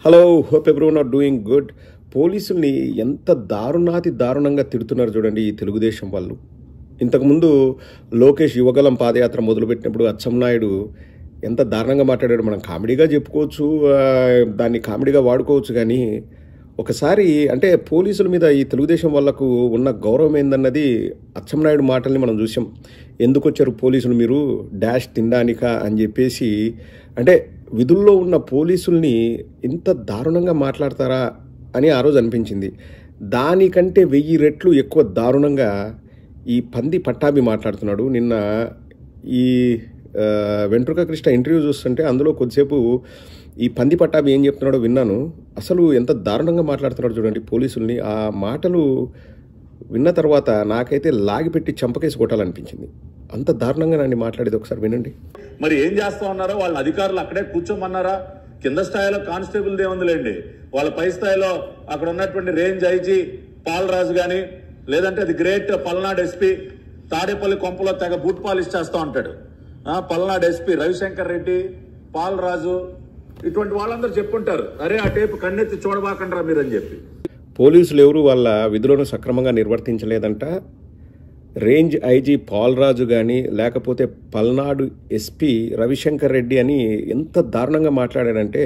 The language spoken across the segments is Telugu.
Hello, hope everyone are doing good. పోలీసుల్ని ఎంత దారుణంగా తిడుతున్నారు చూడండి ఈ తెలుగుదేశం వాళ్ళు. ఇంతకుముందు లోకేష్ యువగలం పాదయాత్ర మొదలుపెట్టినప్పుడు అచ్చెన్నాయుడు ఎంత దారుణంగా మాట్లాడాడు. మనం కామెడీగా చెప్పుకోవచ్చు, దాన్ని కామెడీగా వాడుకోవచ్చు. కానీ ఒకసారి అంటే పోలీసుల మీద ఈ తెలుగుదేశం వాళ్ళకు ఉన్న గౌరవం ఏందన్నది అచ్చెన్నాయుడు మాటల్ని మనం చూసాం. ఎందుకు వచ్చారు పోలీసులు మీరు డాష్ తినడానిక అని చెప్పేసి, అంటే విధుల్లో ఉన్న పోలీసుల్ని ఇంత దారుణంగా మాట్లాడతారా అని ఆ రోజు అనిపించింది. దానికంటే 1000 రెట్లు ఎక్కువ దారుణంగా ఈ పంది పట్టాభి మాట్లాడుతున్నాడు. నిన్న ఈ వెంట్రుక కృష్ణ ఇంటర్వ్యూ చూస్తుంటే అందులో కొద్దిసేపు ఈ పంది పట్టాభి ఏం చెప్తున్నాడో విన్నాను. అసలు ఎంత దారుణంగా మాట్లాడుతున్నాడు చూడండి పోలీసుల్ని. ఆ మాటలు విన్న తర్వాత నాకైతే లాగిపెట్టి చంపకేసి కొట్టాలనిపించింది. అంత దారుణంగా నన్ను మాట్లాడేది ఒకసారి వినండి. మరి ఏం చేస్తా ఉన్నారో వాళ్ళ అధికారులు అక్కడే కూర్చోమన్నారా? కింద స్థాయిలో కానిస్టేబుల్ ఏముందిలేండి, వాళ్ళ పై స్థాయిలో అక్కడ ఉన్నటువంటి రేంజ్ ఐజీ పాలరాజు గాని, లేదంటే అది గ్రేట్ పల్నాడు ఎస్పీ తాడేపల్లి కొంపలో తెగ బూట్ పాలిష్ చేస్తా ఉంటాడు. పల్నాడు ఎస్పీ రవిశంకర్ రెడ్డి, పాలరాజు, ఇటువంటి వాళ్ళందరూ చెప్పుంటారు, అరే ఆ టేపు కన్నెత్తి చూడబాకండ్రా మీరని చెప్పి. పోలీసులు ఎవరు వాళ్ళ విధులను సక్రమంగా నిర్వర్తించలేదంట. రేంజ్ ఐజీ పాలరాజు కానీ లేకపోతే పల్నాడు ఎస్పీ రవిశంకర్ రెడ్డి అని ఎంత దారుణంగా మాట్లాడాడంటే,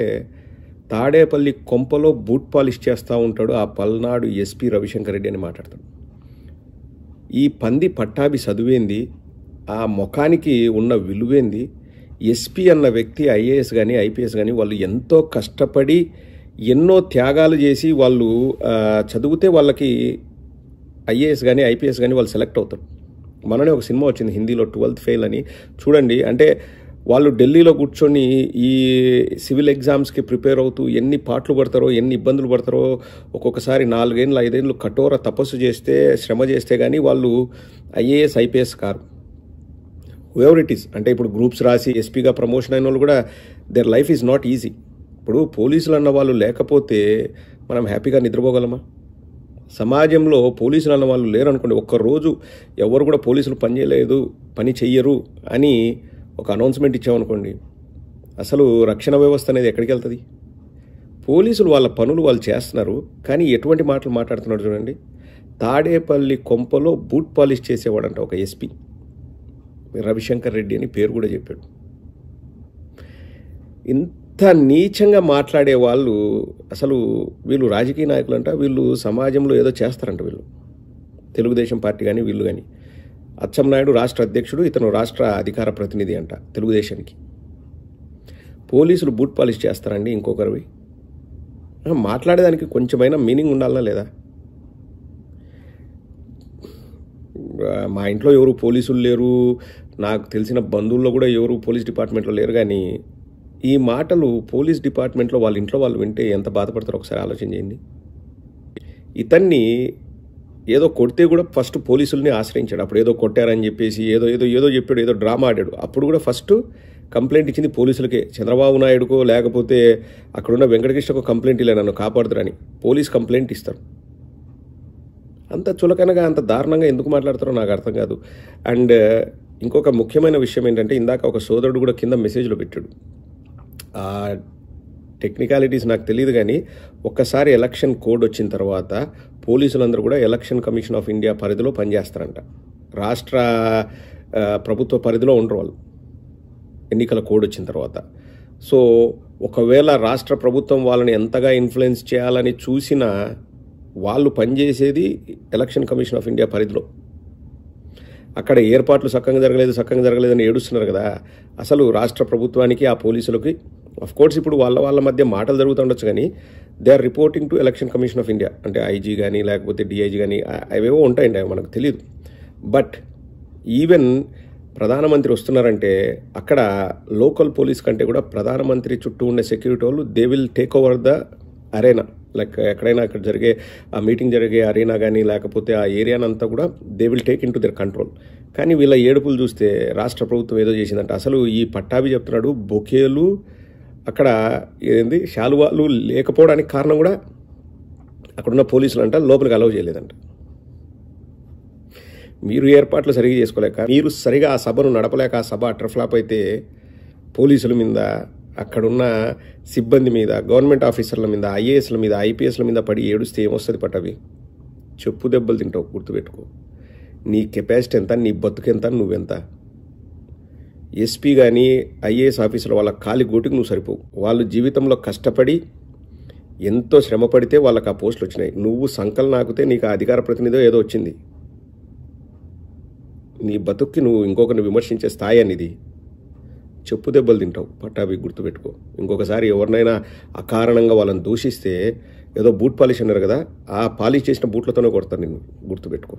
తాడేపల్లి కొంపలో బూట్ పాలిష్ చేస్తూ ఉంటాడు ఆ పల్నాడు ఎస్పీ రవిశంకర్ రెడ్డి అని మాట్లాడతాడు. ఈ పంది పట్టాభి చదువేంది, ఆ ముఖానికి ఉన్న విలువేంది? ఎస్పీ అన్న వ్యక్తి ఐఏఎస్ కానీ ఐపీఎస్ కానీ వాళ్ళు ఎంతో కష్టపడి ఎన్నో త్యాగాలు చేసి వాళ్ళు చదివితే వాళ్ళకి ఐఏఎస్ కానీ ఐపీఎస్ కానీ వాళ్ళు సెలెక్ట్ అవుతారు. మననే ఒక సినిమా వచ్చింది హిందీలో 12th ఫెయిల్ అని, చూడండి. అంటే వాళ్ళు ఢిల్లీలో కూర్చొని ఈ సివిల్ ఎగ్జామ్స్కి ప్రిపేర్ అవుతూ ఎన్ని పాటలు పడతారో, ఎన్ని ఇబ్బందులు పడతారో, ఒక్కొక్కసారి 4 ఏళ్ళు 5 ఏళ్ళు కఠోర తపస్సు చేస్తే, శ్రమ చేస్తే కానీ వాళ్ళు IAS IPS car. Whoever it is. అంటే ఇప్పుడు గ్రూప్స్ రాసి ఎస్పీగా ప్రమోషన్ అయిన వాళ్ళు కూడా their life is not easy. ఇప్పుడు పోలీసులు అన్న వాళ్ళు లేకపోతే మనం హ్యాపీగా నిద్రపోగలమా? సమాజంలో పోలీసులు అన్న వాళ్ళు లేరు అనుకోండి, ఒక్కరోజు ఎవరు కూడా పోలీసులు పని చెయ్యరు అని ఒక అనౌన్స్మెంట్ ఇచ్చామనుకోండి, అసలు రక్షణ వ్యవస్థ అనేది ఎక్కడికి వెళ్తుంది? పోలీసులు వాళ్ళ పనులు వాళ్ళు చేస్తున్నారు, కానీ ఎటువంటి మాటలు మాట్లాడుతున్నారు చూడండి. తాడేపల్లి కొంపలో బూట్ పాలిష్ చేసేవాడంట ఒక ఎస్పీ రవిశంకర్ రెడ్డి అని పేరు కూడా చెప్పాడు. ఇంత నీచంగా మాట్లాడే వాళ్ళు అసలు వీళ్ళు రాజకీయ నాయకులు అంట, వీళ్ళు సమాజంలో ఏదో చేస్తారంట. వీళ్ళు తెలుగుదేశం పార్టీ కానీ వీళ్ళు కానీ. అచ్చెన్నాయుడు రాష్ట్ర అధ్యక్షుడు, ఇతను రాష్ట్ర అధికార ప్రతినిధి అంట తెలుగుదేశానికి. పోలీసులు బూట్ పాలిష్ చేస్తారండి ఇంకొకరివి? మాట్లాడేదానికి కొంచెమైనా మీనింగ్ ఉండాలనా లేదా? మా ఇంట్లో ఎవరు పోలీసులు లేరు, నాకు తెలిసిన బంధువుల్లో కూడా ఎవరు పోలీస్ డిపార్ట్మెంట్లో లేరు. కానీ ఈ మాటలు పోలీస్ డిపార్ట్మెంట్లో వాళ్ళ ఇంట్లో వాళ్ళు వింటే ఎంత బాధపడతారో ఒకసారి ఆలోచన చేయండి. ఇతన్ని ఏదో కొడితే కూడా ఫస్ట్ పోలీసుల్ని ఆశ్రయించాడు. అప్పుడు ఏదో కొట్టారని చెప్పేసి ఏదో చెప్పాడు, ఏదో డ్రామా ఆడాడు. అప్పుడు కూడా ఫస్ట్ కంప్లైంట్ ఇచ్చింది పోలీసులకే. చంద్రబాబు నాయుడుకో లేకపోతే అక్కడున్న వెంకటకృష్ణకో కంప్లైంట్ ఇలా నన్ను కాపాడుతారని పోలీస్ కంప్లైంట్ ఇస్తారు. అంత చులకనగా అంత దారుణంగా ఎందుకు మాట్లాడతారో నాకు అర్థం కాదు. అండ్ ఇంకొక ముఖ్యమైన విషయం ఏంటంటే, ఇందాక ఒక సోదరుడు కూడా కింద మెసేజ్లో పెట్టాడు. ఆ టెక్నికాలిటీస్ నాకు తెలియదు, కానీ ఒక్కసారి ఎలక్షన్ కోడ్ వచ్చిన తర్వాత పోలీసులందరూ కూడా ఎలక్షన్ కమిషన్ ఆఫ్ ఇండియా పరిధిలో పనిచేస్తారంట. రాష్ట్ర ప్రభుత్వ పరిధిలో ఉండరు వాళ్ళు ఎన్నికల కోడ్ వచ్చిన తర్వాత. సో ఒకవేళ రాష్ట్ర ప్రభుత్వం వాళ్ళని ఎంతగా ఇన్ఫ్లుయెన్స్ చేయాలని చూసినా వాళ్ళు పనిచేసేది ఎలక్షన్ కమిషన్ ఆఫ్ ఇండియా పరిధిలో. అక్కడ ఏర్పాట్లు చక్కగా జరగలేదని ఏడుస్తున్నారు కదా. అసలు రాష్ట్ర ప్రభుత్వానికి ఆ పోలీసులకి కోర్స్ ఇప్పుడు వాళ్ళ మధ్య మాటలు జరుగుతుండొచ్చు, కానీ they are reporting to Election Commission of India. అంటే ఐజీ కానీ లేకపోతే డిఐజీ కానీ అవేవో ఉంటాయండి, అవి మనకు తెలియదు. బట్ ఈవెన్ ప్రధానమంత్రి వస్తున్నారంటే అక్కడ లోకల్ పోలీస్ కంటే కూడా ప్రధానమంత్రి చుట్టూ ఉండే సెక్యూరిటీ వాళ్ళు they will take over the arena. Like ఎక్కడైనా అక్కడ జరిగే ఆ మీటింగ్ జరిగే అరేనా కానీ లేకపోతే ఆ ఏరియానంతా కూడా they will take in to their control. కానీ వీళ్ళ ఏడుపులు చూస్తే రాష్ట్ర ప్రభుత్వం ఏదో చేసిందంట. అసలు ఈ పట్టాభి చెప్తున్నాడు, బొకేలు అక్కడ ఏంది శాలువాలు లేకపోవడానికి కారణం కూడా అక్కడున్న పోలీసులు అంట లోపలికి అలౌ చేయలేదంట. మీరు ఏర్పాట్లు సరిగా చేసుకోలేక, మీరు సరిగా ఆ సభను నడపలేక ఆ సభ అట్రఫ్లాప్ అయితే పోలీసుల మీద అక్కడున్న సిబ్బంది మీద, గవర్నమెంట్ ఆఫీసర్ల మీద, ఐఏఎస్ల మీద, ఐపీఎస్ల మీద పడి ఏడుస్తే ఏమొస్తుంది పట్టవి? చెప్పు దెబ్బలు తింటావు, గుర్తుపెట్టుకో. నీ కెపాసిటీ ఎంత, నీ బతుకెంత, నువ్వెంత. ఎస్పీ కానీ ఐఏఎస్ ఆఫీసర్ వాళ్ళ కాలి గోటికి నువ్వు సరిపోవు. వాళ్ళు జీవితంలో కష్టపడి ఎంతో శ్రమ పడితే వాళ్ళకి ఆ పోస్టులు వచ్చినాయి. నువ్వు సంకల్ నాకుతే నీకు ఆ అధికార ప్రతినిధో ఏదో వచ్చింది. నీ బతుక్కి నువ్వు ఇంకొకరిని విమర్శించే స్థాయి అనేది. చెప్పు దెబ్బలు తింటావు పట్టాభి, గుర్తుపెట్టుకో. ఇంకొకసారి ఎవరినైనా అకారణంగా వాళ్ళని దూషిస్తే ఏదో బూట్ పాలిష్ అన్నారు కదా, ఆ పాలిష్ చేసిన బూట్లతోనే కొడతాను నిన్ను, గుర్తుపెట్టుకో.